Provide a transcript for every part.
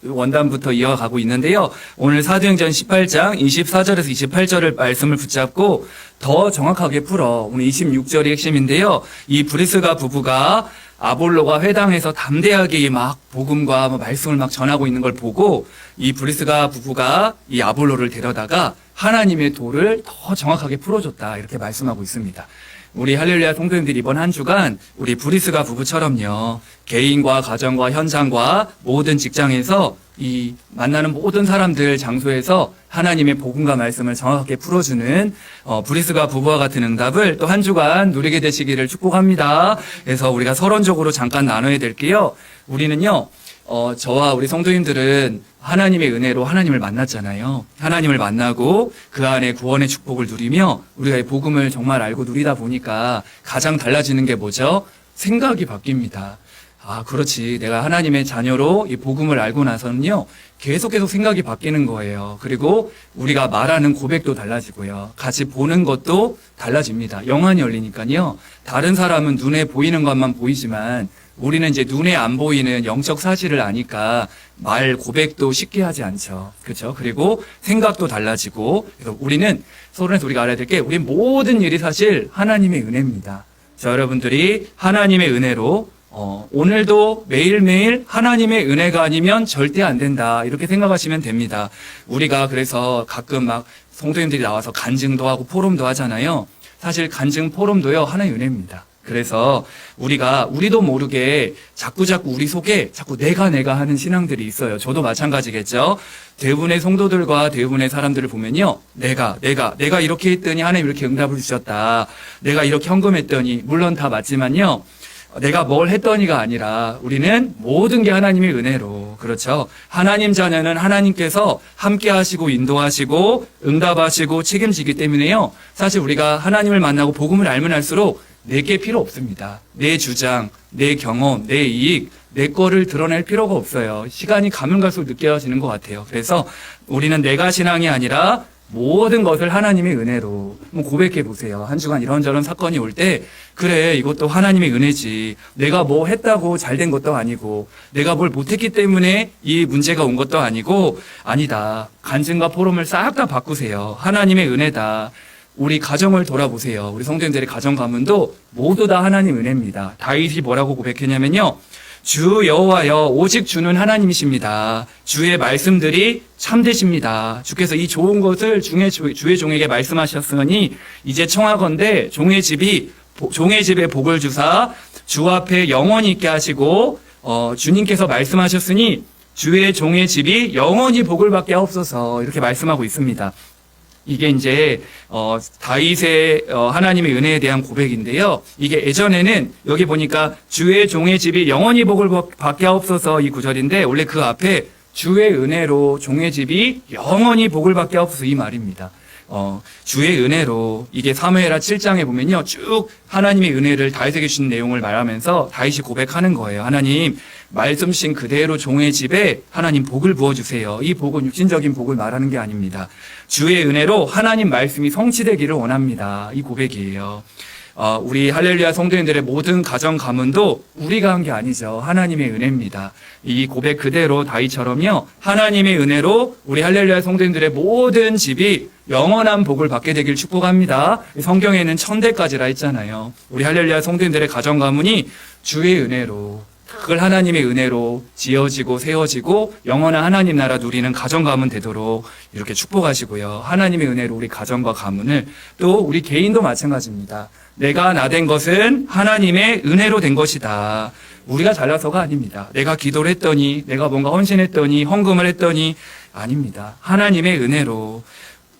원단부터 이어가고 있는데요. 오늘 사도행전 18장 24절에서 28절을 말씀을 붙잡고 더 정확하게 풀어 오늘 26절이 핵심인데요. 이 브리스가 부부가 아볼로가 회당에서 담대하게 막 복음과 말씀을 막 전하고 있는 걸 보고 이 브리스가 부부가 이 아볼로를 데려다가 하나님의 도를 더 정확하게 풀어줬다 이렇게 말씀하고 있습니다. 우리 할렐루야 성도님들이 이번 한 주간 우리 브리스가 부부처럼요, 개인과 가정과 현장과 모든 직장에서 이 만나는 모든 사람들 장소에서 하나님의 복음과 말씀을 정확하게 풀어주는 브리스가 부부와 같은 응답을 또 한 주간 누리게 되시기를 축복합니다. 그래서 우리가 서론적으로 잠깐 나눠야 될게요. 우리는요, 저와 우리 성도님들은 하나님의 은혜로 하나님을 만났잖아요. 하나님을 만나고 그 안에 구원의 축복을 누리며 우리가 이 복음을 정말 알고 누리다 보니까 가장 달라지는 게 뭐죠? 생각이 바뀝니다. 아, 그렇지. 내가 하나님의 자녀로 이 복음을 알고 나서는요, 계속 생각이 바뀌는 거예요. 그리고 우리가 말하는 고백도 달라지고요. 같이 보는 것도 달라집니다. 영안이 열리니까요. 다른 사람은 눈에 보이는 것만 보이지만 우리는 이제 눈에 안 보이는 영적 사실을 아니까 말 고백도 쉽게 하지 않죠. 그렇죠? 그리고 생각도 달라지고, 그래서 우리는 서론에서 우리가 알아야 될 게 우리 모든 일이 사실 하나님의 은혜입니다. 자, 여러분들이 하나님의 은혜로 오늘도 매일매일 하나님의 은혜가 아니면 절대 안 된다 이렇게 생각하시면 됩니다. 우리가 그래서 가끔 막 성도님들이 나와서 간증도 하고 포럼도 하잖아요. 사실 간증 포럼도요, 하나의 은혜입니다. 그래서 우리도 모르게 자꾸 우리 속에 자꾸 내가 하는 신앙들이 있어요. 저도 마찬가지겠죠. 대부분의 성도들과 대부분의 사람들을 보면요, 내가 이렇게 했더니 하나님 이렇게 응답을 주셨다. 내가 이렇게 헌금했더니, 물론 다 맞지만요, 내가 뭘 했더니가 아니라 우리는 모든 게 하나님의 은혜로, 그렇죠? 하나님 자녀는 하나님께서 함께 하시고 인도하시고 응답하시고 책임지기 때문에요, 사실 우리가 하나님을 만나고 복음을 알면 알수록 내게 필요 없습니다. 내 주장, 내 경험, 내 이익, 내 거를 드러낼 필요가 없어요. 시간이 가면 갈수록 느껴지는 것 같아요. 그래서 우리는 내가 신앙이 아니라 모든 것을 하나님의 은혜로 고백해 보세요. 한 주간 이런저런 사건이 올 때, 그래, 이것도 하나님의 은혜지. 내가 뭐 했다고 잘 된 것도 아니고, 내가 뭘 못했기 때문에 이 문제가 온 것도 아니고, 아니다. 간증과 포럼을 싹 다 바꾸세요. 하나님의 은혜다. 우리 가정을 돌아보세요. 우리 성도님들의 가정 가문도 모두 다 하나님 은혜입니다. 다윗이 뭐라고 고백했냐면요, 주 여호와여, 오직 주는 하나님이십니다. 주의 말씀들이 참되십니다. 주께서 이 좋은 것을 주의 종에게 말씀하셨으니 이제 청하건대 종의 집에 복을 주사 주 앞에 영원히 있게 하시고, 주님께서 말씀하셨으니 주의 종의 집이 영원히 복을 받게 하옵소서, 이렇게 말씀하고 있습니다. 이게 이제 다윗의 하나님의 은혜에 대한 고백인데요. 이게 예전에는 여기 보니까 주의 종의 집이 영원히 복을 받게 하옵소서, 이 구절인데 원래 그 앞에 주의 은혜로 종의 집이 영원히 복을 받게 하옵소서, 이 말입니다. 주의 은혜로, 이게 사무엘하 7장에 보면요, 쭉 하나님의 은혜를 다윗에게 주신 내용을 말하면서 다윗이 고백하는 거예요. 하나님, 말씀신 그대로 종의 집에 하나님 복을 부어주세요. 이 복은 육신적인 복을 말하는 게 아닙니다. 주의 은혜로 하나님 말씀이 성취되기를 원합니다. 이 고백이에요. 우리 할렐루야 성도님들의 모든 가정 가문도 우리가 한 게 아니죠. 하나님의 은혜입니다. 이 고백 그대로 다윗처럼요, 하나님의 은혜로 우리 할렐루야 성도님들의 모든 집이 영원한 복을 받게 되길 축복합니다. 성경에는 1000대까지라 했잖아요. 우리 할렐루야 성도님들의 가정 가문이 주의 은혜로, 그걸 하나님의 은혜로 지어지고 세워지고 영원한 하나님 나라 누리는 가정 가문 되도록 이렇게 축복하시고요. 하나님의 은혜로 우리 가정과 가문을, 또 우리 개인도 마찬가지입니다. 내가 나된 것은 하나님의 은혜로 된 것이다. 우리가 잘나서가 아닙니다. 내가 기도를 했더니, 내가 뭔가 헌신했더니, 헌금을 했더니, 아닙니다. 하나님의 은혜로.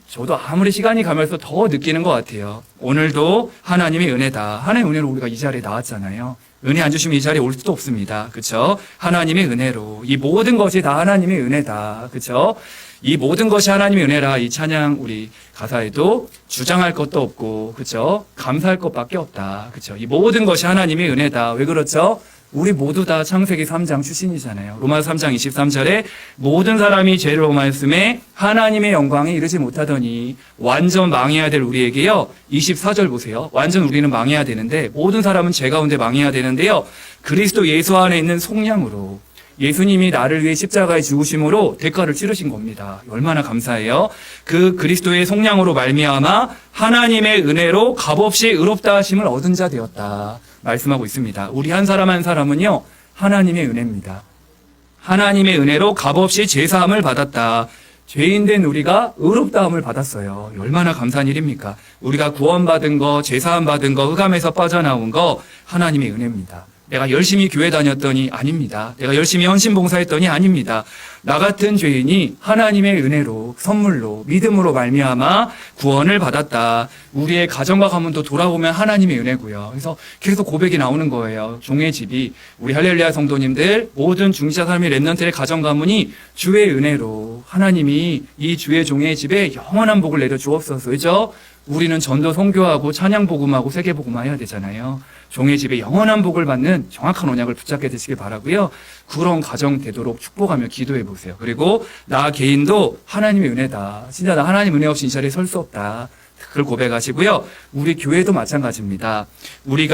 저도 아무리 시간이 가면서 더 느끼는 것 같아요. 오늘도 하나님의 은혜다. 하나님의 은혜로 우리가 이 자리에 나왔잖아요. 은혜 안 주시면 이 자리에 올 수도 없습니다. 그렇죠? 하나님의 은혜로. 이 모든 것이 다 하나님의 은혜다. 그렇죠? 이 모든 것이 하나님의 은혜라, 이 찬양 우리 가사에도 주장할 것도 없고, 그렇죠? 감사할 것밖에 없다. 그렇죠? 이 모든 것이 하나님의 은혜다. 왜 그렇죠? 우리 모두 다 창세기 3장 출신이잖아요. 로마서 3장 23절에 모든 사람이 죄를 범하였음에 하나님의 영광에 이르지 못하더니 완전 망해야 될 우리에게요. 24절 보세요. 완전 우리는 망해야 되는데, 모든 사람은 죄 가운데 망해야 되는데요, 그리스도 예수 안에 있는 속량으로 예수님이 나를 위해 십자가에 죽으심으로 대가를 치르신 겁니다. 얼마나 감사해요. 그 그리스도의 속량으로 말미암아 하나님의 은혜로 값없이 의롭다 하심을 얻은 자 되었다 말씀하고 있습니다. 우리 한 사람 한 사람은요, 하나님의 은혜입니다. 하나님의 은혜로 값없이 죄사함을 받았다. 죄인된 우리가 의롭다함을 받았어요. 얼마나 감사한 일입니까? 우리가 구원받은 거, 죄사함 받은 거, 흑암에서 빠져나온 거 하나님의 은혜입니다. 내가 열심히 교회 다녔더니 아닙니다. 내가 열심히 헌신봉사했더니 아닙니다. 나 같은 죄인이 하나님의 은혜로, 선물로, 믿음으로 말미암아 구원을 받았다. 우리의 가정과 가문도 돌아보면 하나님의 은혜고요. 그래서 계속 고백이 나오는 거예요. 종의 집이, 우리 할렐루야 성도님들, 모든 중지자 삶의 렘넌트의 가정 가문이 주의 은혜로 하나님이 이 주의 종의 집에 영원한 복을 내려 주옵소서. 그죠? 우리는 전도 선교하고 찬양 복음하고 세계 복음해야 되잖아요. 종의 집에 영원한 복을 받는 정확한 언약을 붙잡게 되시길 바라고요. 그런 가정 되도록 축복하며 기도해 보세요. 그리고 나 개인도 하나님의 은혜다. 진짜 나 하나님 은혜 없이 이 자리에 설 수 없다. 그걸 고백하시고요. 우리 교회도 마찬가지입니다. 우리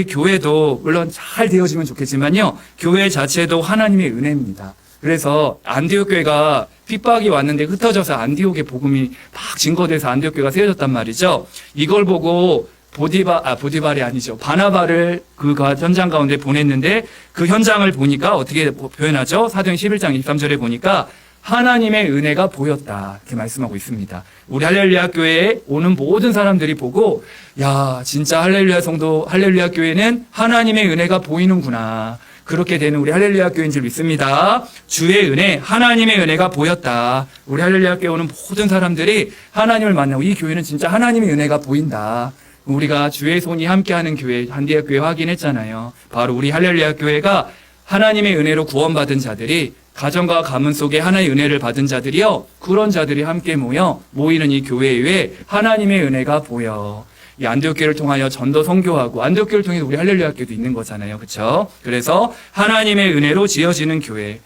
교회도 물론 잘 되어지면 좋겠지만요. 교회 자체도 하나님의 은혜입니다. 그래서 안디옥 교회가 핍박이 왔는데 흩어져서 안디옥의 복음이 막 증거돼서 안디옥 교회가 세워졌단 말이죠. 이걸 보고 보디발이 아니죠. 바나바를 그 현장 가운데 보냈는데 그 현장을 보니까 어떻게 표현하죠? 사도행 11장 23절에 보니까 하나님의 은혜가 보였다. 이렇게 말씀하고 있습니다. 우리 할렐루야 교회에 오는 모든 사람들이 보고, 야, 진짜 할렐루야 교회는 하나님의 은혜가 보이는구나. 그렇게 되는 우리 할렐루야 교회인 줄 믿습니다. 주의 은혜, 하나님의 은혜가 보였다. 우리 할렐루야 교회 오는 모든 사람들이 하나님을 만나고 이 교회는 진짜 하나님의 은혜가 보인다. 우리가 주의 손이 함께하는 교회, 한디옥 교회 확인했잖아요. 바로 우리 할렐루야 교회가 하나님의 은혜로 구원받은 자들이, 가정과 가문 속에 하나의 은혜를 받은 자들이요, 그런 자들이 함께 모이는 이 교회에 하나님의 은혜가 보여. 이 안디옥 교회를 통하여 전도 선교하고, 안디옥 교회를 통해서 우리 할렐루야 교회도 있는 거잖아요. 그렇죠? 그래서 하나님의 은혜로 지어지는 교회.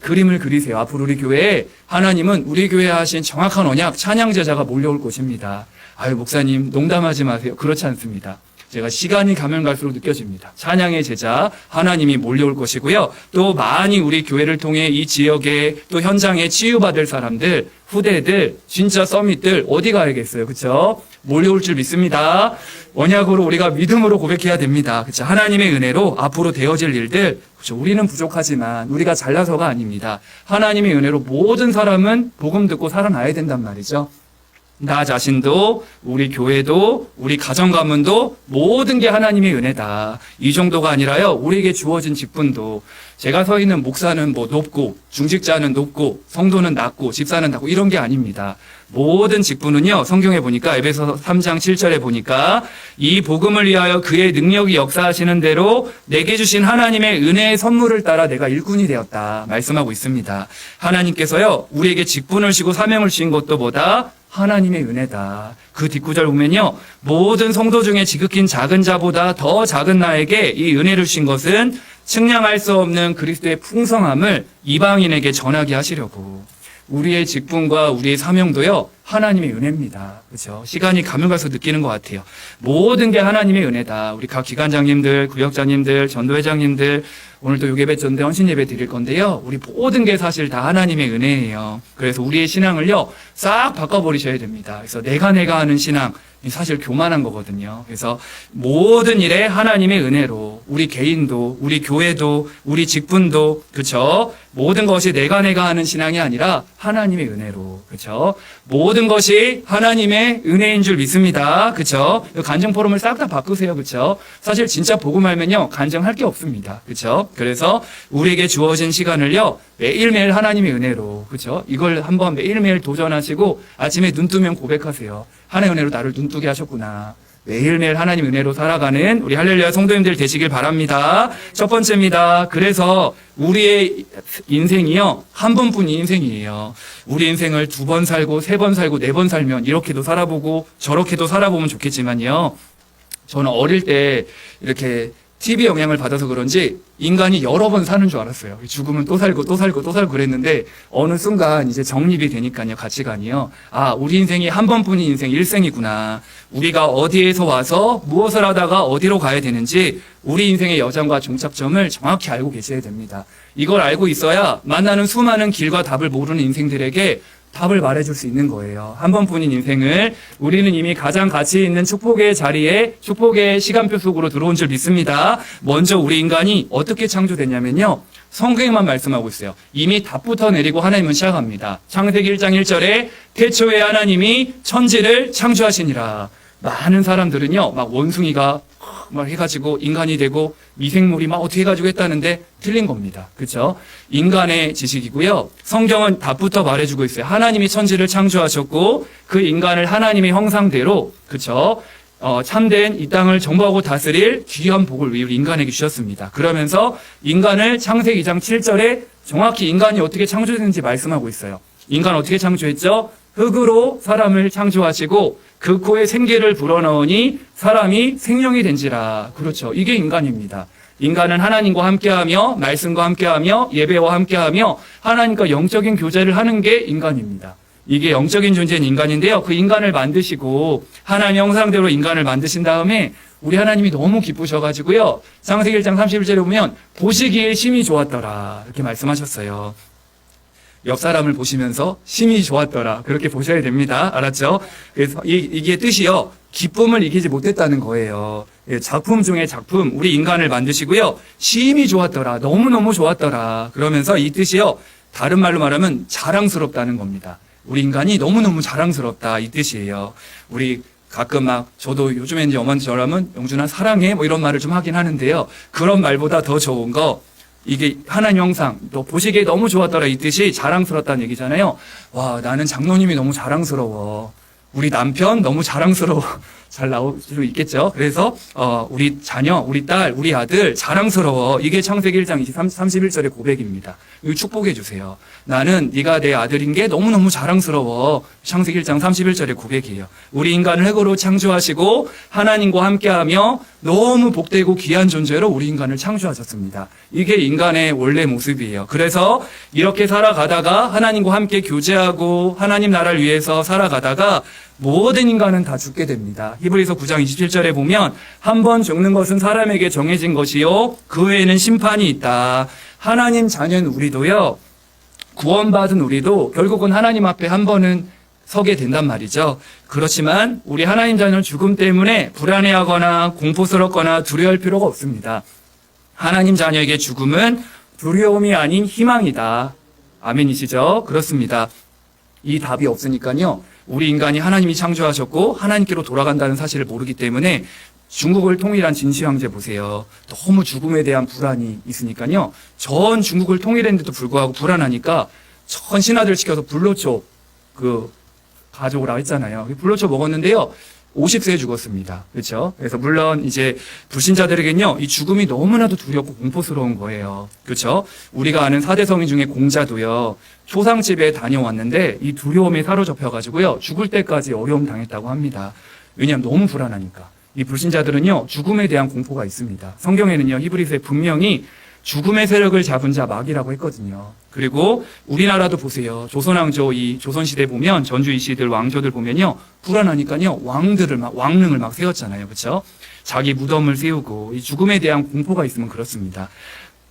그림을 그리세요. 앞으로 우리 교회에 하나님은 우리 교회에 하신 정확한 언약, 찬양 제자가 몰려올 것입니다. 아유, 목사님 농담하지 마세요. 그렇지 않습니다. 제가 시간이 가면 갈수록 느껴집니다. 찬양의 제자 하나님이 몰려올 것이고요. 또 많이 우리 교회를 통해 이 지역에 또 현장에 치유받을 사람들, 후대들, 진짜 서밋들 어디 가야겠어요. 그렇죠? 몰려올 줄 믿습니다. 언약으로 우리가 믿음으로 고백해야 됩니다. 그렇죠? 하나님의 은혜로 앞으로 되어질 일들, 그렇죠? 우리는 부족하지만 우리가 잘나서가 아닙니다. 하나님의 은혜로 모든 사람은 복음 듣고 살아나야 된단 말이죠. 나 자신도, 우리 교회도, 우리 가정 가문도 모든 게 하나님의 은혜다. 이 정도가 아니라요, 우리에게 주어진 직분도, 제가 서 있는 목사는 높고, 중직자는 높고, 성도는 낮고, 집사는 낮고, 이런 게 아닙니다. 모든 직분은요, 성경에 보니까 에베소 3장 7절에 보니까 이 복음을 위하여 그의 능력이 역사하시는 대로 내게 주신 하나님의 은혜의 선물을 따라 내가 일꾼이 되었다 말씀하고 있습니다. 하나님께서요, 우리에게 직분을 주시고 사명을 주신 것도 보다 하나님의 은혜다. 그 뒷구절 보면요, 모든 성도 중에 지극히 작은 자보다 더 작은 나에게 이 은혜를 주신 것은 측량할 수 없는 그리스도의 풍성함을 이방인에게 전하게 하시려고. 우리의 직분과 우리의 사명도요, 하나님의 은혜입니다. 그렇죠? 시간이 가면 갈수록 느끼는 것 같아요. 모든 게 하나님의 은혜다. 우리 각 기관장님들, 구역장님들, 전도회장님들, 오늘 또 요예배 전대 헌신 예배 드릴 건데요. 우리 모든 게 사실 다 하나님의 은혜예요. 그래서 우리의 신앙을요, 싹 바꿔버리셔야 됩니다. 그래서 내가 하는 신앙, 사실 교만한 거거든요. 그래서 모든 일에 하나님의 은혜로, 우리 개인도, 우리 교회도, 우리 직분도, 그렇죠? 모든 것이 내가 하는 신앙이 아니라 하나님의 은혜로, 그렇죠? 모든 것이 하나님의 은혜인 줄 믿습니다. 그렇죠? 간증 포럼을 싹 다 바꾸세요. 그렇죠? 사실 진짜 복음하면요, 간증할 게 없습니다. 그렇죠? 그래서 우리에게 주어진 시간을요, 매일매일 하나님의 은혜로, 그렇죠? 이걸 한번 매일매일 도전하시고 아침에 눈 뜨면 고백하세요. 하나님의 은혜로 나를 눈 뜨게 하셨구나. 매일매일 하나님 은혜로 살아가는 우리 할렐루야 성도님들 되시길 바랍니다. 첫 번째입니다. 그래서 우리의 인생이요, 한 번뿐인 인생이에요. 우리 인생을 2번 살고 3번 살고 4번 살면 이렇게도 살아보고 저렇게도 살아보면 좋겠지만요, 저는 어릴 때 이렇게 TV 영향을 받아서 그런지 인간이 여러 번 사는 줄 알았어요. 죽으면 또 살고 또 살고 또 살고 그랬는데 어느 순간 이제 정립이 되니까요. 가치관이요. 아, 우리 인생이 한 번뿐인 인생 일생이구나. 우리가 어디에서 와서 무엇을 하다가 어디로 가야 되는지 우리 인생의 여정과 종착점을 정확히 알고 계셔야 됩니다. 이걸 알고 있어야 만나는 수많은 길과 답을 모르는 인생들에게 답을 말해줄 수 있는 거예요. 한 번뿐인 인생을 우리는 이미 가장 가치 있는 축복의 자리에 축복의 시간표 속으로 들어온 줄 믿습니다. 먼저 우리 인간이 어떻게 창조됐냐면요. 성경에만 말씀하고 있어요. 이미 답부터 내리고 하나님은 시작합니다. 창세기 1장 1절에 태초에 하나님이 천지를 창조하시니라. 많은 사람들은요, 막 원숭이가 막 해가지고 인간이 되고 미생물이 막 어떻게 해가지고 했다는데 틀린 겁니다. 그렇죠? 인간의 지식이고요. 성경은 답부터 말해주고 있어요. 하나님이 천지를 창조하셨고 그 인간을 하나님의 형상대로 그렇죠? 참된 이 땅을 정복하고 다스릴 귀한 복을 우리 인간에게 주셨습니다. 그러면서 인간을 창세기 2장 7절에 정확히 인간이 어떻게 창조됐는지 말씀하고 있어요. 인간 어떻게 창조했죠? 흙으로 사람을 창조하시고 그 코에 생기를 불어넣으니 사람이 생명이 된지라. 그렇죠. 이게 인간입니다. 인간은 하나님과 함께하며 말씀과 함께하며 예배와 함께하며 하나님과 영적인 교제를 하는 게 인간입니다. 이게 영적인 존재인 인간인데요. 그 인간을 만드시고 하나님 형상대로 인간을 만드신 다음에 우리 하나님이 너무 기쁘셔가지고요. 창세기 1장 31절에 보면 보시기에 심히 좋았더라 이렇게 말씀하셨어요. 옆 사람을 보시면서 심히 좋았더라 그렇게 보셔야 됩니다. 알았죠? 그래서 이게 뜻이요. 기쁨을 이기지 못했다는 거예요. 작품 중에 작품 우리 인간을 만드시고요. 심히 좋았더라 너무너무 좋았더라 그러면서 이 뜻이요. 다른 말로 말하면 자랑스럽다는 겁니다. 우리 인간이 너무너무 자랑스럽다 이 뜻이에요. 우리 가끔 막 저도 요즘에 이제 어머니 저라면 영준아 사랑해 뭐 이런 말을 좀 하긴 하는데요. 그런 말보다 더 좋은 거 이게 하나님 형상 너 보시기에 너무 좋았더라 이 뜻이 자랑스럽다는 얘기잖아요. 와 나는 장로님이 너무 자랑스러워. 우리 남편 너무 자랑스러워. 잘 나올 수 있겠죠. 그래서 우리 자녀, 우리 딸, 우리 아들 자랑스러워. 이게 창세기 1장 31절의 고백입니다. 이거 축복해 주세요. 나는 네가 내 아들인 게 너무너무 자랑스러워. 창세기 1장 31절의 고백이에요. 우리 인간을 흙으로 창조하시고 하나님과 함께하며 너무 복되고 귀한 존재로 우리 인간을 창조하셨습니다. 이게 인간의 원래 모습이에요. 그래서 이렇게 살아가다가 하나님과 함께 교제하고 하나님 나라를 위해서 살아가다가 모든 인간은 다 죽게 됩니다. 히브리서 9장 27절에 보면 한 번 죽는 것은 사람에게 정해진 것이요 그 외에는 심판이 있다. 하나님 자녀는 우리도요. 구원받은 우리도 결국은 하나님 앞에 한 번은 서게 된단 말이죠. 그렇지만 우리 하나님 자녀는 죽음 때문에 불안해하거나 공포스럽거나 두려워할 필요가 없습니다. 하나님 자녀에게 죽음은 두려움이 아닌 희망이다. 아멘이시죠? 그렇습니다. 이 답이 없으니까요. 우리 인간이 하나님이 창조하셨고 하나님께로 돌아간다는 사실을 모르기 때문에 중국을 통일한 진시 황제 보세요. 너무 죽음에 대한 불안이 있으니까요. 전 중국을 통일했는데도 불구하고 불안하니까 전 신하들 시켜서 불로초 가져오라고 했잖아요. 불로초 먹었는데요. 50세에 죽었습니다. 그렇죠? 그래서 물론 이제 불신자들에겐요. 이 죽음이 너무나도 두렵고 공포스러운 거예요. 그렇죠? 우리가 아는 4대 성인 중에 공자도요. 초상집에 다녀왔는데 이 두려움에 사로잡혀 가지고요. 죽을 때까지 어려움 당했다고 합니다. 왜냐하면 너무 불안하니까. 이 불신자들은요. 죽음에 대한 공포가 있습니다. 성경에는요. 히브리서에 분명히 죽음의 세력을 잡은 자 마귀라고 했거든요. 그리고 우리나라도 보세요. 조선왕조 이 조선시대 보면 전주 이시들 왕조들 보면요. 불안하니까요. 왕릉을 막 세웠잖아요. 그렇죠? 자기 무덤을 세우고 이 죽음에 대한 공포가 있으면 그렇습니다.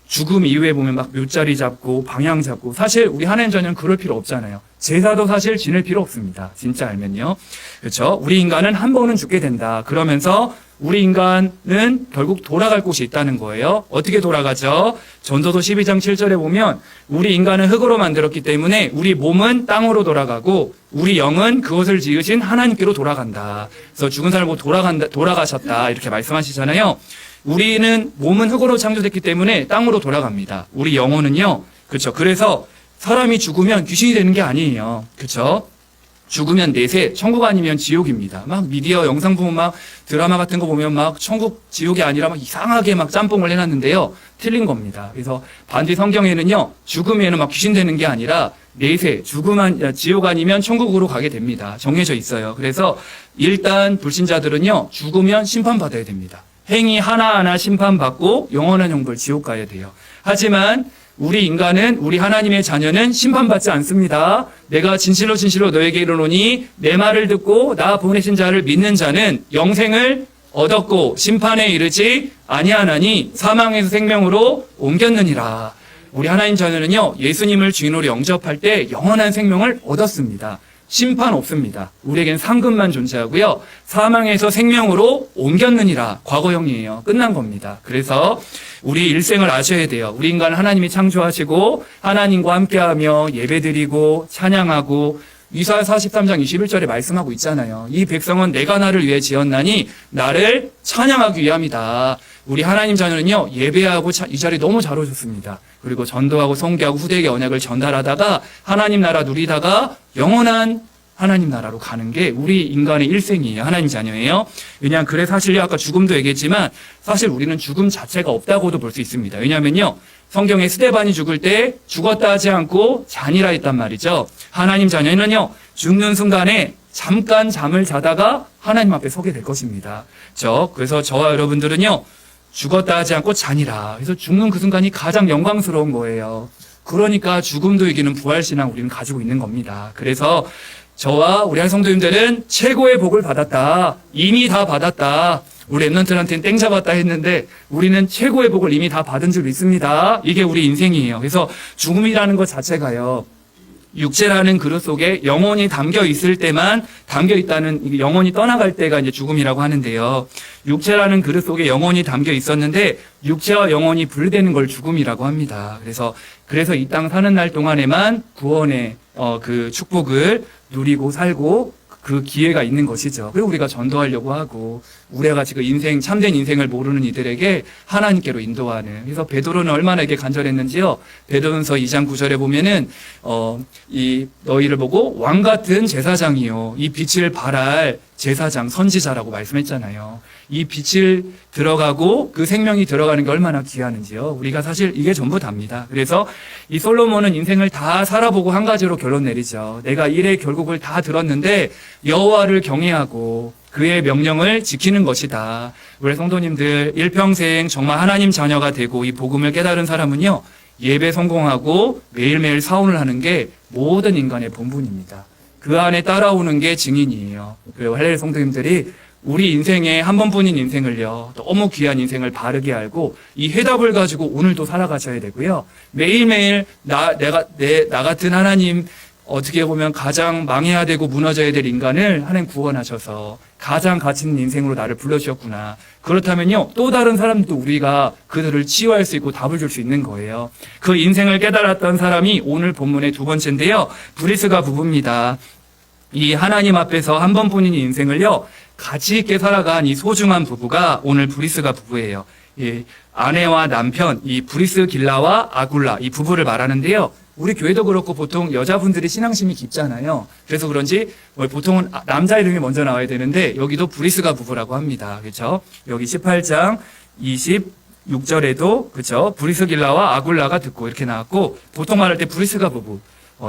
죽음 이후에 보면 막 묘자리 잡고 방향 잡고 사실 우리 하나님 자녀는 그럴 필요 없잖아요. 제사도 사실 지낼 필요 없습니다. 진짜 알면요. 그렇죠? 우리 인간은 한 번은 죽게 된다. 그러면서 우리 인간은 결국 돌아갈 곳이 있다는 거예요. 어떻게 돌아가죠? 전도서 12장 7절에 보면 우리 인간은 흙으로 만들었기 때문에 우리 몸은 땅으로 돌아가고 우리 영은 그것을 지으신 하나님께로 돌아간다. 그래서 죽은 사람 보고 돌아가셨다. 이렇게 말씀하시잖아요. 우리는 몸은 흙으로 창조됐기 때문에 땅으로 돌아갑니다. 우리 영혼은요. 그렇죠. 그래서 사람이 죽으면 귀신이 되는 게 아니에요. 그렇죠? 죽으면 내세, 천국 아니면 지옥입니다. 막 미디어 영상 보면 막 드라마 같은 거 보면 막 천국, 지옥이 아니라 막 이상하게 막 짬뽕을 해놨는데요. 틀린 겁니다. 그래서 반대 성경에는요, 죽음에는 막 귀신 되는 게 아니라 내세, 지옥 아니면 천국으로 가게 됩니다. 정해져 있어요. 그래서 일단 불신자들은요, 죽으면 심판받아야 됩니다. 행위 하나하나 심판받고 영원한 형벌 지옥 가야 돼요. 하지만 우리 인간은, 우리 하나님의 자녀는 심판받지 않습니다. 내가 진실로 너에게 이르노니 내 말을 듣고 나 보내신 자를 믿는 자는 영생을 얻었고 심판에 이르지 아니하나니 사망에서 생명으로 옮겼느니라. 우리 하나님 자녀는요, 예수님을 주인으로 영접할 때 영원한 생명을 얻었습니다. 심판 없습니다. 우리에겐 상급만 존재하고요. 사망에서 생명으로 옮겼느니라. 과거형이에요. 끝난 겁니다. 그래서 우리 일생을 아셔야 돼요. 우리 인간은 하나님이 창조하시고 하나님과 함께하며 예배드리고 찬양하고 이사야 43장 21절에 말씀하고 있잖아요. 이 백성은 내가 나를 위해 지었나니 나를 찬양하기 위함이다. 우리 하나님 자녀는요, 예배하고 이 자리 너무 잘 오셨습니다. 그리고 전도하고 선교하고 후대에게 언약을 전달하다가 하나님 나라 누리다가 영원한 하나님 나라로 가는 게 우리 인간의 일생이에요. 하나님 자녀예요. 왜냐하면 그래 사실요, 아까 죽음도 얘기했지만 사실 우리는 죽음 자체가 없다고도 볼 수 있습니다. 왜냐하면요, 성경에 스데반이 죽을 때 죽었다 하지 않고 잔이라 했단 말이죠. 하나님 자녀는요, 죽는 순간에 잠깐 잠을 자다가 하나님 앞에 서게 될 것입니다. 그래서 저와 여러분들은요, 죽었다 하지 않고 잔이라. 그래서 죽는 그 순간이 가장 영광스러운 거예요. 그러니까 죽음도 이기는 부활신앙 우리는 가지고 있는 겁니다. 그래서 저와 우리 성도님들은 최고의 복을 받았다. 이미 다 받았다. 우리 랩런트한테는 땡 잡았다 했는데 우리는 최고의 복을 이미 다 받은 줄 믿습니다. 이게 우리 인생이에요. 그래서 죽음이라는 것 자체가요, 육체라는 그릇 속에 영혼이 담겨 있을 때만 담겨 있다는, 영혼이 떠나갈 때가 이제 죽음이라고 하는데요. 육체라는 그릇 속에 영혼이 담겨 있었는데 육체와 영혼이 분리되는 걸 죽음이라고 합니다. 그래서 이 땅 사는 날 동안에만 구원의 그 축복을 누리고 살고 그 기회가 있는 것이죠. 그리고 우리가 전도하려고 하고 우리가 같이 그 인생, 참된 인생을 모르는 이들에게 하나님께로 인도하는. 그래서 베드로는 얼마나 이게 간절했는지요. 베드로전서 2장 9절에 보면은 이 너희를 보고 왕 같은 제사장이요, 이 빛을 발할 제사장, 선지자라고 말씀했잖아요. 이 빛을 들어가고 그 생명이 들어가는 게 얼마나 귀하는지요. 우리가 사실 이게 전부 답니다. 그래서 이 솔로몬은 인생을 다 살아보고 한 가지로 결론 내리죠. 내가 일의 결국을 다 들었는데 여호와를 경외하고 그의 명령을 지키는 것이다. 우리 성도님들 일평생 정말 하나님 자녀가 되고 이 복음을 깨달은 사람은요, 예배 성공하고 매일매일 사원을 하는 게 모든 인간의 본분입니다. 그 안에 따라오는 게 증인이에요. 그리고 할렐루야 성도님들이 우리 인생에 한 번뿐인 인생을요, 너무 귀한 인생을 바르게 알고 이 해답을 가지고 오늘도 살아가셔야 되고요. 매일매일 나 같은 하나님, 어떻게 보면 가장 망해야 되고 무너져야 될 인간을 하나님 구원하셔서 가장 가치 있는 인생으로 나를 불러주셨구나. 그렇다면요, 또 다른 사람도 우리가 그들을 치유할 수 있고 답을 줄 수 있는 거예요. 그 인생을 깨달았던 사람이 오늘 본문의 두 번째인데요, 브리스가 부부입니다. 이 하나님 앞에서 한 번뿐인 인생을요, 가치 있게 살아간 이 소중한 부부가 오늘 브리스가 부부예요. 이 아내와 남편, 이 브리스 길라와 아굴라, 이 부부를 말하는데요. 우리 교회도 그렇고 보통 여자분들이 신앙심이 깊잖아요. 그래서 그런지 보통은 남자 이름이 먼저 나와야 되는데 여기도 브리스가 부부라고 합니다. 그렇죠? 여기 18장 26절에도 그렇죠? 브리스 길라와 아굴라가 듣고 이렇게 나왔고, 보통 말할 때 브리스가 부부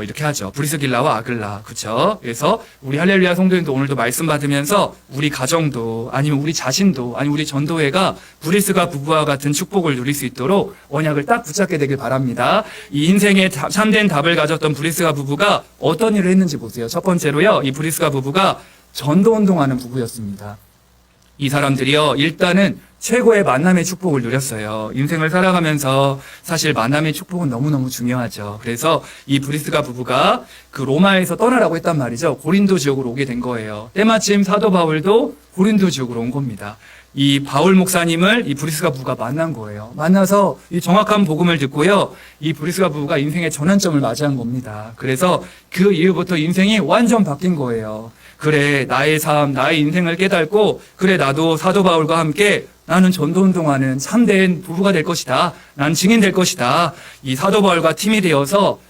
이렇게 하죠. 브리스길라와 아글라. 그렇죠? 그래서 우리 할렐루야 성도님도 오늘도 말씀 받으면서 우리 가정도, 아니면 우리 자신도, 아니면 우리 전도회가 브리스가 부부와 같은 축복을 누릴 수 있도록 언약을 딱 붙잡게 되길 바랍니다. 이 인생의 참된 답을 가졌던 브리스가 부부가 어떤 일을 했는지 보세요. 첫 번째로요, 이 브리스가 부부가 전도 운동하는 부부였습니다. 이 사람들이요, 일단은 최고의 만남의 축복을 누렸어요. 인생을 살아가면서 사실 만남의 축복은 너무너무 중요하죠. 그래서 이 브리스가 부부가 그 로마에서 떠나라고 했단 말이죠. 고린도 지역으로 오게 된 거예요. 때마침 사도 바울도 고린도 지역으로 온 겁니다. 이 바울 목사님을 이 브리스가 부부가 만난 거예요. 만나서 이 정확한 복음을 듣고요, 이 브리스가 부부가 인생의 전환점을 맞이한 겁니다. 그래서 그 이후부터 인생이 완전 바뀐 거예요. 그래, 나의 삶, 나의 인생을 깨닫고, 그래, 나도 사도 바울과 함께 나는 전도운동하는 참된 부부가 될 것이다. 난 증인 될 것이다. 이 사도 바울과 팀이 되어서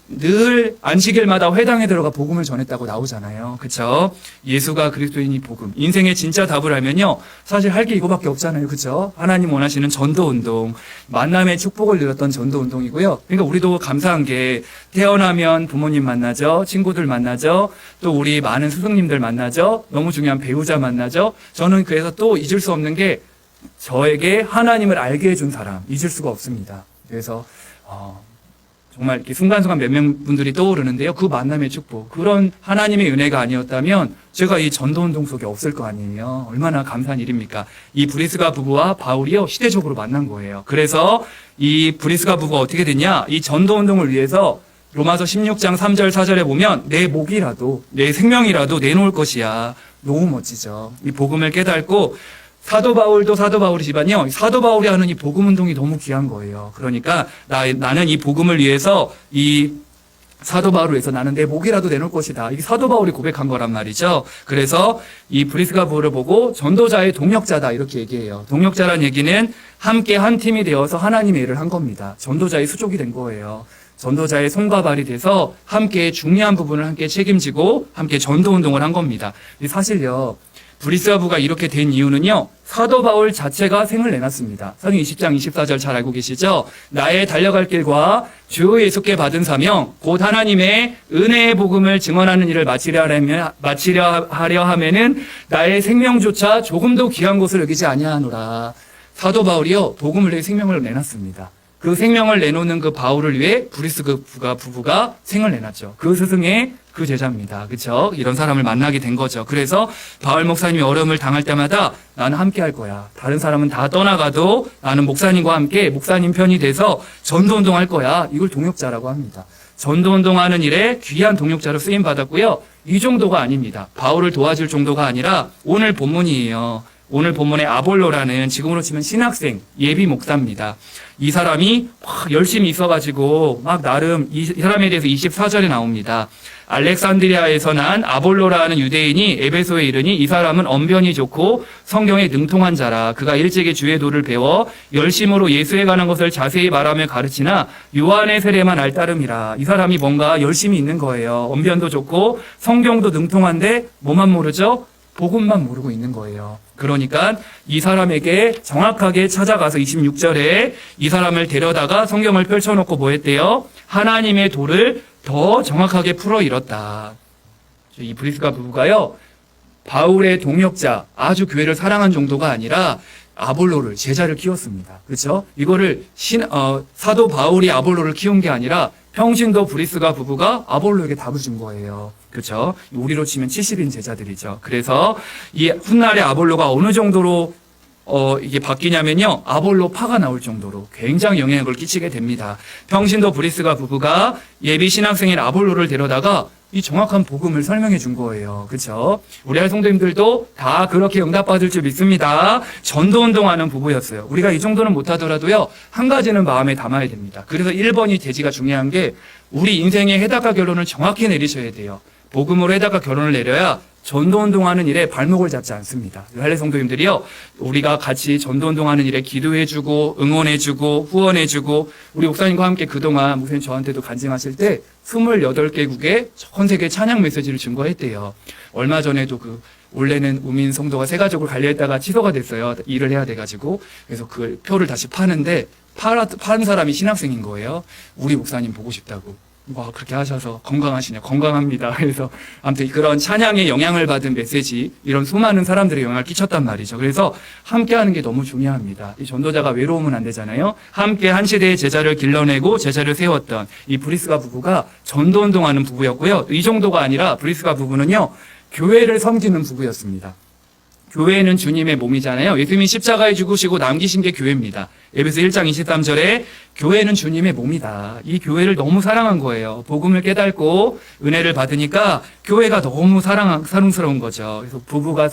늘 안식일마다 회당에 들어가 복음을 전했다고 나오잖아요. 그쵸? 예수가 그리스도인이 복음. 인생의 진짜 답을 알면요, 사실 할 게 이거밖에 없잖아요. 그쵸? 하나님 원하시는 전도운동, 만남의 축복을 누렸던 전도운동이고요. 그러니까 우리도 감사한 게 태어나면 부모님 만나죠. 친구들 만나죠. 또 우리 많은 스승님들 만나죠. 너무 중요한 배우자 만나죠. 저는 그래서 또 잊을 수 없는 게 저에게 하나님을 알게 해준 사람, 잊을 수가 없습니다. 그래서 정말 이렇게 순간순간 몇 명 분들이 떠오르는데요. 그 만남의 축복, 그런 하나님의 은혜가 아니었다면 제가 이 전도운동 속에 없을 거 아니에요. 얼마나 감사한 일입니까? 이 브리스가 부부와 바울이요, 시대적으로 만난 거예요. 그래서 이 브리스가 부부가 어떻게 됐냐? 이 전도운동을 위해서 로마서 16장 3절 4절에 보면 내 목이라도 내 생명이라도 내놓을 것이야. 너무 멋지죠. 이 복음을 깨닫고 사도 바울도 사도 바울이지만요, 사도 바울이 하는 이 복음 운동이 너무 귀한 거예요. 그러니까 나는 이 복음을 위해서 이 사도 바울을 위해서 나는 내 목이라도 내놓을 것이다. 이게 사도 바울이 고백한 거란 말이죠. 그래서 이 브리스가 부부를 보고 전도자의 동역자다 이렇게 얘기해요. 동역자란 얘기는 함께 한 팀이 되어서 하나님의 일을 한 겁니다. 전도자의 수족이 된 거예요. 전도자의 손과 발이 돼서 함께 중요한 부분을 함께 책임지고 함께 전도 운동을 한 겁니다. 사실요, 브리스가 부부가 이렇게 된 이유는요, 사도 바울 자체가 생을 내놨습니다. 사도행 20장 24절 잘 알고 계시죠? 나의 달려갈 길과 주 예수께 받은 사명, 곧 하나님의 은혜의 복음을 증언하는 일을 마치려 하려 하면은 나의 생명조차 조금도 귀한 것을 여기지 아니하노라. 사도 바울이요, 복음을 위해 생명을 내놨습니다. 그 생명을 내놓는 그 바울을 위해 브리스가 부부가 생을 내놨죠. 그 스승의 그 제자입니다. 그렇죠? 이런 사람을 만나게 된 거죠. 그래서 바울 목사님이 어려움을 당할 때마다 나는 함께 할 거야. 다른 사람은 다 떠나가도 나는 목사님과 함께 목사님 편이 돼서 전도운동할 거야. 이걸 동역자라고 합니다. 전도운동하는 일에 귀한 동역자로 쓰임 받았고요. 이 정도가 아닙니다. 바울을 도와줄 정도가 아니라 오늘 본문이에요. 오늘 본문의 아볼로라는 지금으로 치면 신학생 예비 목사입니다. 이 사람이 막 열심히 있어가지고 막 나름 이 사람에 대해서 24절에 나옵니다. 알렉산드리아에서 난 아볼로라는 유대인이 에베소에 이르니 이 사람은 언변이 좋고 성경에 능통한 자라. 그가 일찍이 주의 도를 배워 열심으로 예수에 관한 것을 자세히 말하며 가르치나 요한의 세례만 알따름이라. 이 사람이 뭔가 열심히 있는 거예요. 언변도 좋고 성경도 능통한데 뭐만 모르죠? 복음만 모르고 있는 거예요. 그러니까 이 사람에게 정확하게 찾아가서 26절에 이 사람을 데려다가 성경을 펼쳐놓고 뭐 했대요? 하나님의 도를 더 정확하게 풀어 잃었다. 이 브리스가 부부가요, 바울의 동역자, 아주 교회를 사랑한 정도가 아니라 아볼로를, 제자를 키웠습니다. 그렇죠? 이거를 사도 바울이 아볼로를 키운 게 아니라 평신도 브리스가 부부가 아볼로에게 답을 준 거예요. 그렇죠? 우리로 치면 70인 제자들이죠. 그래서 이 훗날에 아볼로가 어느 정도로 이게 바뀌냐면요, 아볼로파가 나올 정도로 굉장히 영향을 끼치게 됩니다. 평신도 브리스가 부부가 예비 신학생인 아볼로를 데려다가 이 정확한 복음을 설명해 준 거예요. 그렇죠? 우리 할 성도님들도 다 그렇게 응답받을 줄 믿습니다. 전도운동하는 부부였어요. 우리가 이 정도는 못하더라도요, 한 가지는 마음에 담아야 됩니다. 그래서 1번이 대지가 중요한 게 우리 인생의 해답과 결론을 정확히 내리셔야 돼요. 복음으로 해답과 결론을 내려야 전도운동하는 일에 발목을 잡지 않습니다. 할례 성도님들이요, 우리가 같이 전도운동하는 일에 기도해주고 응원해주고 후원해주고 우리 목사님과 함께 그동안 목사님 저한테도 간증하실 때 28개국에 전 세계 찬양 메시지를 증거했대요. 얼마 전에도 원래는 우민 성도가 세 가족을 관리했다가 취소가 됐어요. 일을 해야 돼가지고. 그래서 그 표를 다시 파는데 파는 사람이 신학생인 거예요. 우리 목사님 보고 싶다고. 와, 그렇게 하셔서 건강하시냐? 건강합니다. 그래서 아무튼 그런 찬양에 영향을 받은 메시지, 이런 수많은 사람들의 영향을 끼쳤단 말이죠. 그래서 함께 하는 게 너무 중요합니다. 이 전도자가 외로우면 안 되잖아요. 함께 한 시대의 제자를 길러내고 제자를 세웠던 이 브리스가 부부가 전도운동하는 부부였고요. 이 정도가 아니라 브리스가 부부는요, 교회를 섬기는 부부였습니다. 교회는 주님의 몸이잖아요. 예수님이 십자가에 죽으시고 남기신 게 교회입니다. 에베소 1장 23절에 교회는 주님의 몸이다. 이 교회를 너무 사랑한 거예요. 복음을 깨닫고 은혜를 받으니까 교회가 너무 사랑스러운 거죠. 그래서 부부가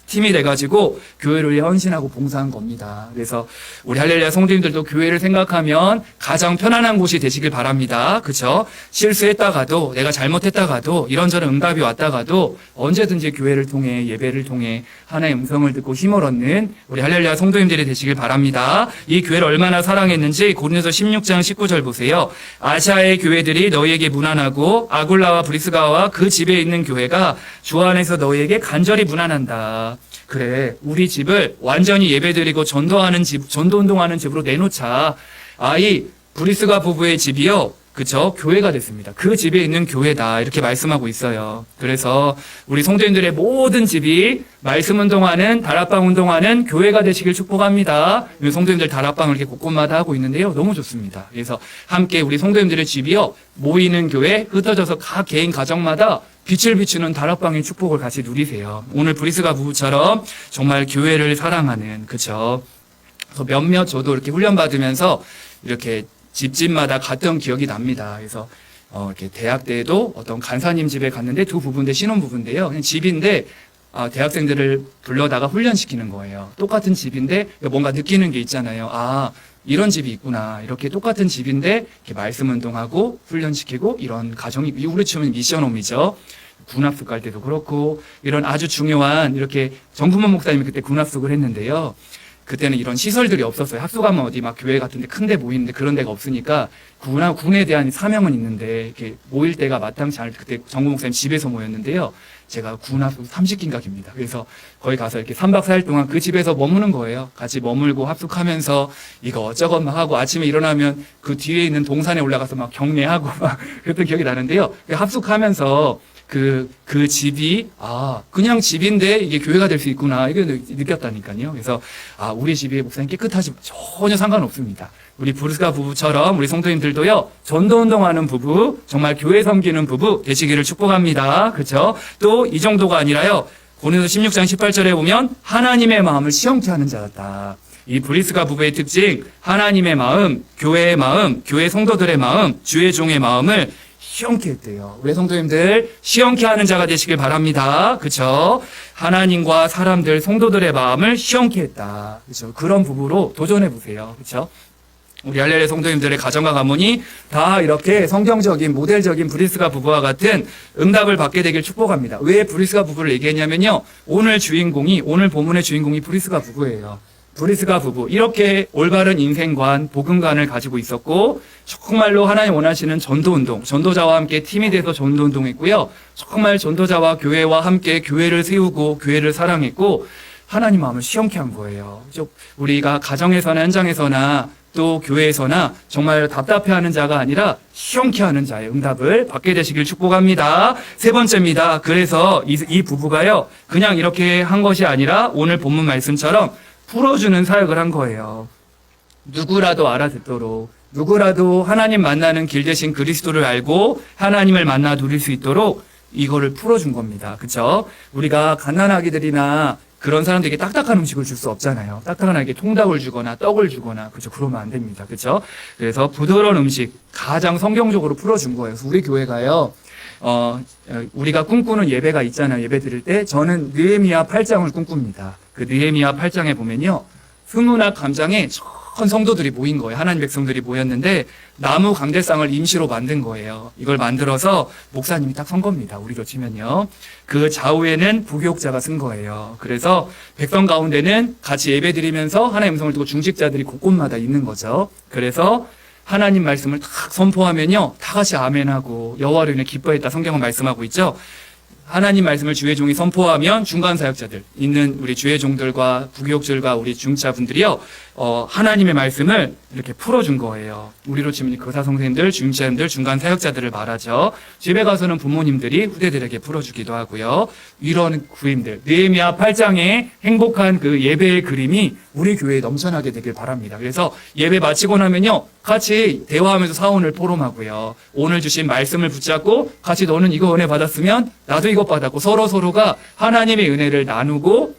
팀이 돼가지고 교회를 위해 헌신하고 봉사한 겁니다. 그래서 우리 할렐루야 성도님들도 교회를 생각하면 가장 편안한 곳이 되시길 바랍니다. 그렇죠? 실수했다가도, 내가 잘못했다가도, 이런저런 응답이 왔다가도 언제든지 교회를 통해, 예배를 통해 하나의 음성을 듣고 힘을 얻는 우리 할렐루야 성도님들이 되시길 바랍니다. 이 교회를 얼마나 사랑했는지 고린도서 16장 19절 보세요. 아시아의 교회들이 너희에게 문안하고 아굴라와 브리스가와 그 집에 있는 교회가 주 안에서 너희에게 간절히 문안한다. 그래, 우리 집을 완전히 예배드리고 전도운동하는 집으로 내놓자. 이 브리스가 부부의 집이요, 그쵸? 교회가 됐습니다. 그 집에 있는 교회다. 이렇게 말씀하고 있어요. 그래서 우리 성도님들의 모든 집이 말씀 운동하는, 다락방 운동하는 교회가 되시길 축복합니다. 성도님들 다락방을 이렇게 곳곳마다 하고 있는데요. 너무 좋습니다. 그래서 함께 우리 성도님들의 집이요. 모이는 교회, 흩어져서 각 개인 가정마다 빛을 비추는 다락방의 축복을 같이 누리세요. 오늘 브리스가 부부처럼 정말 교회를 사랑하는, 그쵸? 그래서 몇몇 저도 이렇게 훈련받으면서 이렇게 집집마다 갔던 기억이 납니다. 그래서 이렇게 대학 때에도 어떤 간사님 집에 갔는데 두 부부인데 신혼부부인데요. 그냥 집인데 대학생들을 불러다가 훈련시키는 거예요. 똑같은 집인데 뭔가 느끼는 게 있잖아요. 아, 이런 집이 있구나. 이렇게 똑같은 집인데 이렇게 말씀 운동하고 훈련시키고 이런 가정이 우리 치면 미션홈이죠. 군합숙 갈 때도 그렇고 이런 아주 중요한 이렇게 정부만 목사님이 그때 군합숙을 했는데요. 그때는 이런 시설들이 없었어요. 합숙하면 어디 막 교회 같은데 큰데 모이는데 그런 데가 없으니까 군에 대한 사명은 있는데 이렇게 모일 때가 마땅치 않을 때 그때 정부 목사님 집에서 모였는데요. 제가 군합숙 30기인가 깁니다. 그래서 거기 가서 이렇게 3박 4일 동안 그 집에서 머무는 거예요. 같이 머물고 합숙하면서 이거 어쩌고 막 하고 아침에 일어나면 그 뒤에 있는 동산에 올라가서 막 경례하고 막 그랬던 기억이 나는데요. 합숙하면서 그 집이, 그냥 집인데 이게 교회가 될 수 있구나. 이걸 느꼈다니까요. 그래서, 우리 집이 목사님 깨끗하지 전혀 상관없습니다. 우리 브리스가 부부처럼 우리 성도님들도요, 전도운동하는 부부, 정말 교회 섬기는 부부 되시기를 축복합니다. 그쵸? 또 이 정도가 아니라요, 고린도서 16장 18절에 보면, 하나님의 마음을 시험케 하는 자였다. 이 브리스가 부부의 특징, 하나님의 마음, 교회의 마음, 교회 성도들의 마음, 주의 종의 마음을 시험케 했대요. 우리 성도님들 시험케 하는 자가 되시길 바랍니다. 그렇죠? 하나님과 사람들, 성도들의 마음을 시험케 했다. 그렇죠? 그런 부부로 도전해 보세요. 그렇죠? 우리 할렐루야 성도님들의 가정과 가문이 다 이렇게 성경적인 모델적인 브리스가 부부와 같은 응답을 받게 되길 축복합니다. 왜 브리스가 부부를 얘기했냐면요. 오늘 본문의 주인공이 브리스가 부부예요. 브리스가 부부 이렇게 올바른 인생관, 복음관을 가지고 있었고 정말로 하나님 원하시는 전도운동, 전도자와 함께 팀이 돼서 전도운동했고요. 정말 전도자와 교회와 함께 교회를 세우고 교회를 사랑했고 하나님 마음을 시험케 한 거예요. 우리가 가정에서나 현장에서나 또 교회에서나 정말 답답해하는 자가 아니라 시험케 하는 자의 응답을 받게 되시길 축복합니다. 세 번째입니다. 그래서 이 부부가요 그냥 이렇게 한 것이 아니라 오늘 본문 말씀처럼 풀어주는 사역을 한 거예요. 누구라도 알아듣도록, 누구라도 하나님 만나는 길 대신 그리스도를 알고 하나님을 만나 누릴 수 있도록 이거를 풀어준 겁니다. 그쵸? 우리가 갓난아기들이나 그런 사람들에게 딱딱한 음식을 줄 수 없잖아요. 딱딱한 아기에게 통닭을 주거나 떡을 주거나, 그죠? 그러면 안 됩니다. 그쵸? 그래서 부드러운 음식, 가장 성경적으로 풀어준 거예요. 그래서 우리 교회가요, 우리가 꿈꾸는 예배가 있잖아요. 예배 드릴 때 저는 느헤미야 8장을 꿈꿉니다. 그 느헤미야 8장에 보면요. 스무나 감장에 전 성도들이 모인 거예요. 하나님 백성들이 모였는데 나무 강대상을 임시로 만든 거예요. 이걸 만들어서 목사님이 딱 선 겁니다. 우리로 치면요. 그 좌우에는 부교육자가 쓴 거예요. 그래서 백성 가운데는 같이 예배 드리면서 하나님의 음성을 듣고 중직자들이 곳곳마다 있는 거죠. 그래서 하나님 말씀을 딱 선포하면요. 다 같이 아멘하고 여호와로 인해 기뻐했다 성경은 말씀하고 있죠. 하나님 말씀을 주의 종이 선포하면 중간 사역자들 있는 우리 주의 종들과 부교육들과 우리 중자분들이요. 하나님의 말씀을 이렇게 풀어준 거예요. 우리로 치면 교사 선생님들, 중직자님들, 중간 사역자들을 말하죠. 집에 가서는 부모님들이 후대들에게 풀어주기도 하고요. 이런 구임들, 느헤미야 8장의 행복한 그 예배의 그림이 우리 교회에 넘쳐나게 되길 바랍니다. 그래서 예배 마치고 나면요. 같이 대화하면서 사원을 포럼하고요. 오늘 주신 말씀을 붙잡고 같이 너는 이거 은혜 받았으면 나도 이것 받았고 서로가 하나님의 은혜를 나누고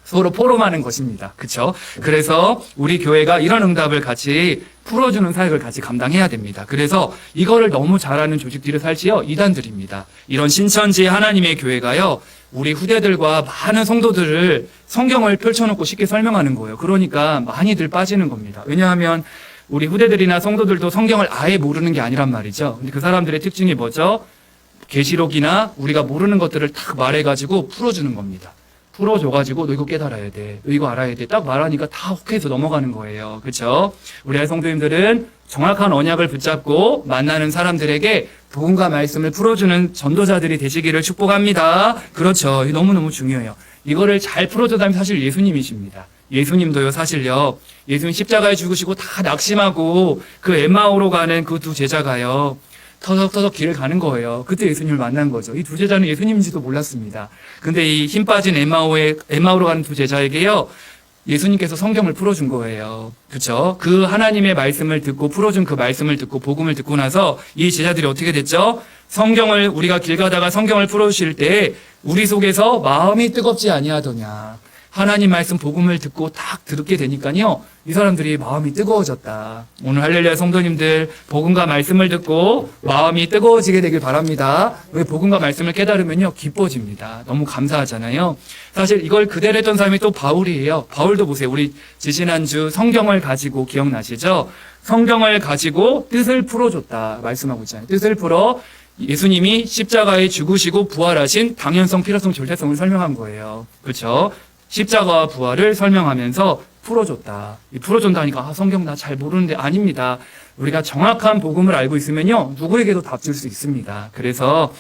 서로 포럼하는 것입니다. 그렇죠? 그래서 우리 교회가 이런 응답을 같이 풀어주는 사역을 같이 감당해야 됩니다. 그래서 이거를 너무 잘하는 조직들을 살지요 이단들입니다. 이런 신천지 하나님의 교회가요 우리 후대들과 많은 성도들을 성경을 펼쳐놓고 쉽게 설명하는 거예요. 그러니까 많이들 빠지는 겁니다. 왜냐하면 우리 후대들이나 성도들도 성경을 아예 모르는 게 아니란 말이죠. 근데 그 사람들의 특징이 뭐죠? 계시록이나 우리가 모르는 것들을 딱 말해가지고 풀어주는 겁니다. 풀어줘가지고 너 이거 깨달아야 돼. 너 이거 알아야 돼. 딱 말하니까 다 혹해서 넘어가는 거예요. 그렇죠? 우리 성도님들은 정확한 언약을 붙잡고 만나는 사람들에게 복음과 말씀을 풀어주는 전도자들이 되시기를 축복합니다. 그렇죠. 너무너무 중요해요. 이거를 잘 풀어줘다면 사실 예수님이십니다. 예수님도요, 사실요, 예수님 십자가에 죽으시고 다 낙심하고 그 엠마오로 가는 그 두 제자가요, 터덕터덕 길을 가는 거예요. 그때 예수님을 만난 거죠. 이 두 제자는 예수님인지도 몰랐습니다. 근데 이 힘 빠진 엠마오로 가는 두 제자에게요, 예수님께서 성경을 풀어준 거예요. 그쵸? 그 하나님의 말씀을 듣고 풀어준 그 말씀을 듣고 복음을 듣고 나서 이 제자들이 어떻게 됐죠? 성경을 우리가 길 가다가 성경을 풀어주실 때 우리 속에서 마음이 뜨겁지 아니하더냐. 하나님 말씀 복음을 듣고 딱 듣게 되니까요, 이 사람들이 마음이 뜨거워졌다. 오늘 할렐루야 성도님들, 복음과 말씀을 듣고 마음이 뜨거워지게 되길 바랍니다. 왜 복음과 말씀을 깨달으면요, 기뻐집니다. 너무 감사하잖아요. 사실 이걸 그대로 했던 사람이 또 바울이에요. 바울도 보세요. 우리 지지난주 성경을 가지고 기억나시죠? 성경을 가지고 뜻을 풀어줬다 말씀하고 있잖아요. 뜻을 풀어 예수님이 십자가에 죽으시고 부활하신 당연성, 필요성, 절대성을 설명한 거예요. 그렇죠? 십자가와 부활을 설명하면서 풀어줬다. 풀어준다니까 성경 나 잘 모르는데, 아닙니다. 우리가 정확한 복음을 알고 있으면요, 누구에게도 답줄 수 있습니다. 그래서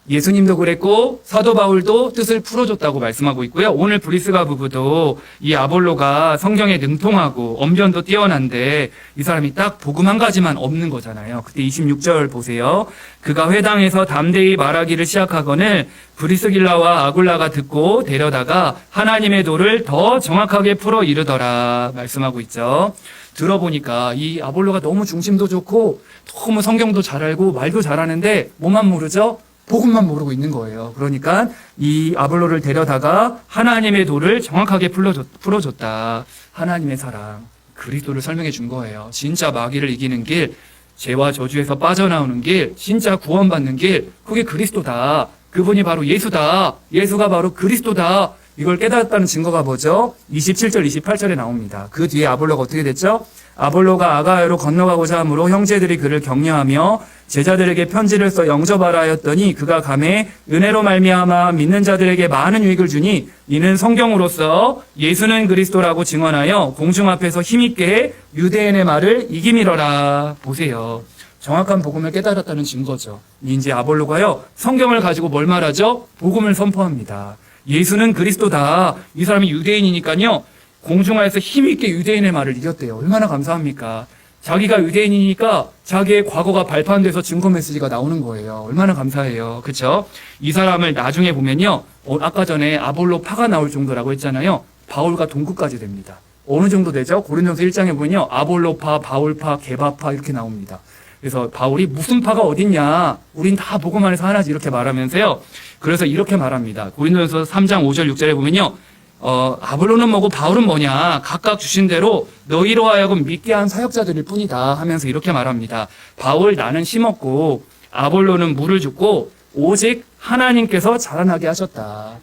예수님도 그랬고 사도 바울도 뜻을 풀어줬다고 말씀하고 있고요. 오늘 브리스가 부부도 이 아볼로가 성경에 능통하고 언변도 뛰어난데 이 사람이 딱 복음 한 가지만 없는 거잖아요. 그때 26절 보세요. 그가 회당에서 담대히 말하기를 시작하거늘 브리스길라와 아굴라가 듣고 데려다가 하나님의 도를 더 정확하게 풀어 이르더라 말씀하고 있죠. 들어보니까 이 아볼로가 너무 중심도 좋고 너무 성경도 잘 알고 말도 잘하는데 뭐만 모르죠? 복음만 모르고 있는 거예요. 그러니까 이 아볼로를 데려다가 하나님의 도를 정확하게 풀어줬다. 하나님의 사랑, 그리스도를 설명해 준 거예요. 진짜 마귀를 이기는 길, 죄와 저주에서 빠져나오는 길, 진짜 구원받는 길, 그게 그리스도다. 그분이 바로 예수다. 예수가 바로 그리스도다. 이걸 깨달았다는 증거가 뭐죠? 27절, 28절에 나옵니다. 그 뒤에 아볼로가 어떻게 됐죠? 아볼로가 아가야로 건너가고자 하므로 형제들이 그를 격려하며 제자들에게 편지를 써 영접하라 하였더니 그가 감에 은혜로 말미암아 믿는 자들에게 많은 유익을 주니 이는 성경으로서 예수는 그리스도라고 증언하여 공중 앞에서 힘있게 유대인의 말을 이기미러라. 보세요. 정확한 복음을 깨달았다는 증거죠. 이제 아볼로가요, 성경을 가지고 뭘 말하죠? 복음을 선포합니다. 예수는 그리스도다. 이 사람이 유대인이니까요, 공중하에서 힘있게 유대인의 말을 이겼대요. 얼마나 감사합니까? 자기가 유대인이니까 자기의 과거가 발판돼서 증거 메시지가 나오는 거예요. 얼마나 감사해요. 그렇죠? 이 사람을 나중에 보면요, 아까 전에 아볼로 파가 나올 정도라고 했잖아요. 바울과 동급까지 됩니다. 어느 정도 되죠? 고린도서 1장에 보면요, 아볼로파, 바울파, 게바파 이렇게 나옵니다. 그래서 바울이 무슨 파가 어딨냐, 우린 다 복음 안에서 하나지, 이렇게 말하면서요, 그래서 이렇게 말합니다. 고린도서 3장 5절 6절에 보면요, 아볼로는 뭐고 바울은 뭐냐, 각각 주신 대로 너희로 하여금 믿게 한 사역자들일 뿐이다 하면서 이렇게 말합니다. 바울 나는 심었고 아볼로는 물을 줬고 오직 하나님께서 자라나게 하셨다.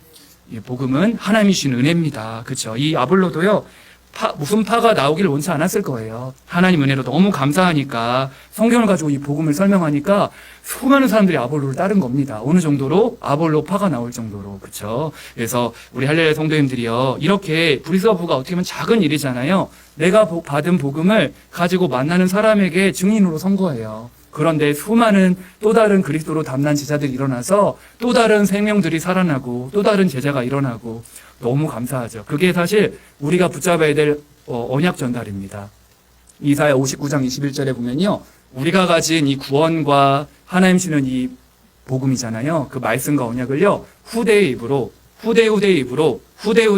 이 복음은 하나님이 주신 은혜입니다. 그렇죠? 이 아볼로도요, 무슨 파가 나오길 원치 않았을 거예요. 하나님 은혜로 너무 감사하니까 성경을 가지고 이 복음을 설명하니까 수많은 사람들이 아볼로를 따른 겁니다. 어느 정도로? 아볼로 파가 나올 정도로. 그렇죠? 그래서 우리 할렐루야 성도님들이요, 이렇게 브리스가부가 어떻게 보면 작은 일이잖아요. 내가 받은 복음을 가지고 만나는 사람에게 증인으로 선 거예요. 그런데 수많은 또 다른 그리스도로 담난 제자들이 일어나서 또 다른 생명들이 살아나고 또 다른 제자가 일어나고 너무 감사하죠. 그게 사실 우리가 붙잡아야 될 언약 전달입니다. 이사야 59장 21절에 보면요, 우리가 가진 이 구원과 하나님 주는 이 복음이잖아요. 그 말씀과 언약을요, 후대의 입으로, 후대의 입으로, 후대의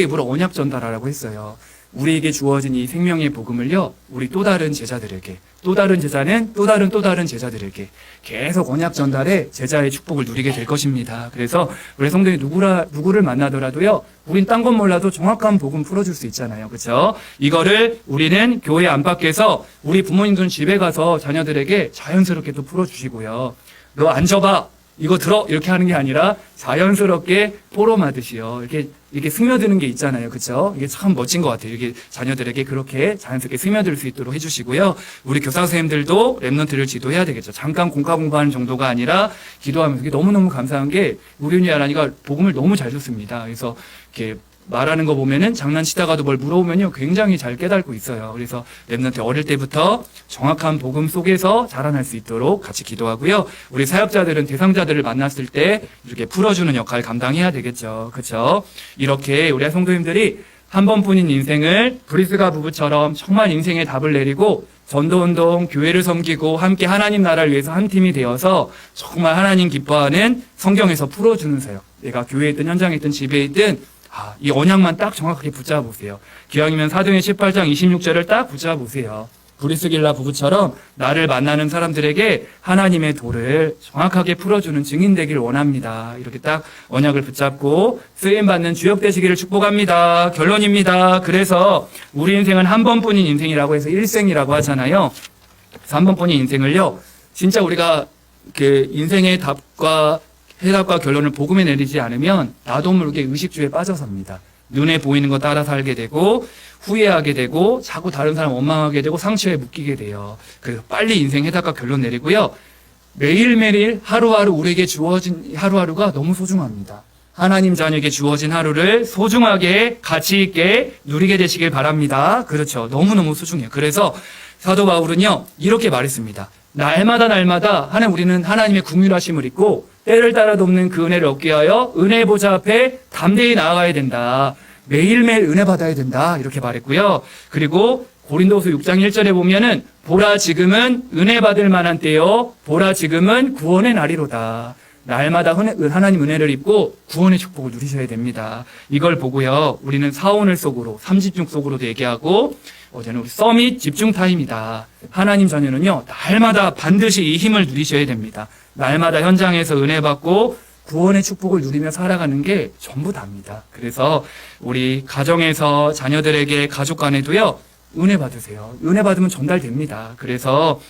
입으로 언약 전달하라고 했어요. 우리에게 주어진 이 생명의 복음을요, 우리 또 다른 제자들에게, 또 다른 제자는 또 다른 제자들에게 계속 언약 전달해 제자의 축복을 누리게 될 것입니다. 그래서 우리 성도님 누구를 만나더라도요, 우린 딴 건 몰라도 정확한 복음 풀어줄 수 있잖아요. 그렇죠? 이거를 우리는 교회 안팎에서 우리 부모님들은 집에 가서 자녀들에게 자연스럽게 또 풀어주시고요. 너 앉아봐, 이거 들어, 이렇게 하는 게 아니라 자연스럽게 포럼하듯이요, 이렇게 스며드는 게 있잖아요. 그렇죠? 이게 참 멋진 것 같아요. 이게 자녀들에게 그렇게 자연스럽게 스며들 수 있도록 해주시고요. 우리 교사 선생님들도 랩런트를 지도해야 되겠죠. 잠깐 공과 공부하는 정도가 아니라 기도하면서. 이게 너무너무 감사한 게 우리 은희 아란이가 복음을 너무 잘 듣습니다. 그래서 이렇게 말하는 거 보면은 장난치다가도 뭘 물어보면요 굉장히 잘 깨닫고 있어요. 그래서 랩런트 어릴 때부터 정확한 복음 속에서 자라날 수 있도록 같이 기도하고요. 우리 사역자들은 대상자들을 만났을 때 이렇게 풀어주는 역할을 감당해야 되겠죠. 그렇죠? 이렇게 우리 성도님들이 한 번뿐인 인생을 브리스가 부부처럼 정말 인생의 답을 내리고 전도운동, 교회를 섬기고 함께 하나님 나라를 위해서 한 팀이 되어서 정말 하나님 기뻐하는 성경에서 풀어주는 사역. 내가 교회에 있든 현장에 있든 집에 있든 이 언약만 딱 정확하게 붙잡아 보세요. 기왕이면 사도행전 18장 26절을 딱 붙잡아 보세요. 브리스길라 부부처럼 나를 만나는 사람들에게 하나님의 도를 정확하게 풀어주는 증인 되기를 원합니다. 이렇게 딱 언약을 붙잡고 쓰임받는 주역 되시기를 축복합니다. 결론입니다. 그래서 우리 인생은 한 번뿐인 인생이라고 해서 일생이라고 하잖아요. 그래서 한 번뿐인 인생을요, 진짜 우리가 그 인생의 답과 해답과 결론을 복음에 내리지 않으면 나도 모르게 의식주에 빠져섭니다. 눈에 보이는 거 따라 살게 되고 후회하게 되고 자꾸 다른 사람 원망하게 되고 상처에 묶이게 돼요. 그래서 빨리 인생 해답과 결론 내리고요. 매일매일 하루하루 우리에게 주어진 하루하루가 너무 소중합니다. 하나님 자녀에게 주어진 하루를 소중하게 가치 있게 누리게 되시길 바랍니다. 그렇죠. 너무너무 소중해요. 그래서 사도 바울은요 이렇게 말했습니다. 날마다 우리는 하나님의 긍휼하심을 입고 때를 따라 돕는 그 은혜를 얻게 하여 은혜 보좌 앞에 담대히 나아가야 된다. 매일매일 은혜 받아야 된다. 이렇게 말했고요. 그리고 고린도서 6장 1절에 보면은 보라 지금은 은혜 받을 만한 때요. 보라 지금은 구원의 날이로다. 날마다 하나님 은혜를 입고 구원의 축복을 누리셔야 됩니다. 이걸 보고요. 우리는 사오늘 속으로, 삼집중 속으로도 얘기하고 어제는 우리 서밋 집중 타임이다. 하나님 자녀는요. 날마다 반드시 이 힘을 누리셔야 됩니다. 날마다 현장에서 은혜 받고 구원의 축복을 누리며 살아가는 게 전부 답니다. 그래서 우리 가정에서 자녀들에게 가족 간에도요. 은혜 받으세요. 은혜 받으면 전달됩니다. 그래서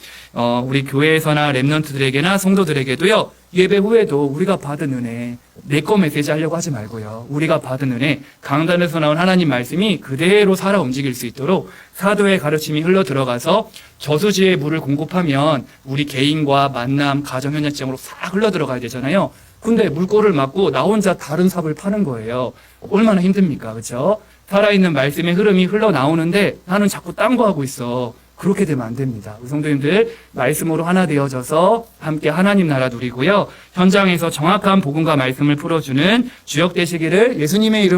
우리 교회에서나 랩런트들에게나 성도들에게도요. 예배 후에도 우리가 받은 은혜 내 거 메시지 하려고 하지 말고요. 우리가 받은 은혜 강단에서 나온 하나님 말씀이 그대로 살아 움직일 수 있도록 사도의 가르침이 흘러 들어가서 저수지의 물을 공급하면 우리 개인과 만남, 가정 현장으로 싹 흘러 들어가야 되잖아요. 근데 물꼬를 막고 나 혼자 다른 삽을 파는 거예요. 얼마나 힘듭니까? 그렇죠? 살아있는 말씀의 흐름이 흘러나오는데 나는 자꾸 딴 거 하고 있어. 그렇게 되면 안 됩니다. 우리 성도님들 말씀으로 하나 되어져서 함께 하나님 나라 누리고요. 현장에서 정확한 복음과 말씀을 풀어주는 주역 되시기를 예수님의 이름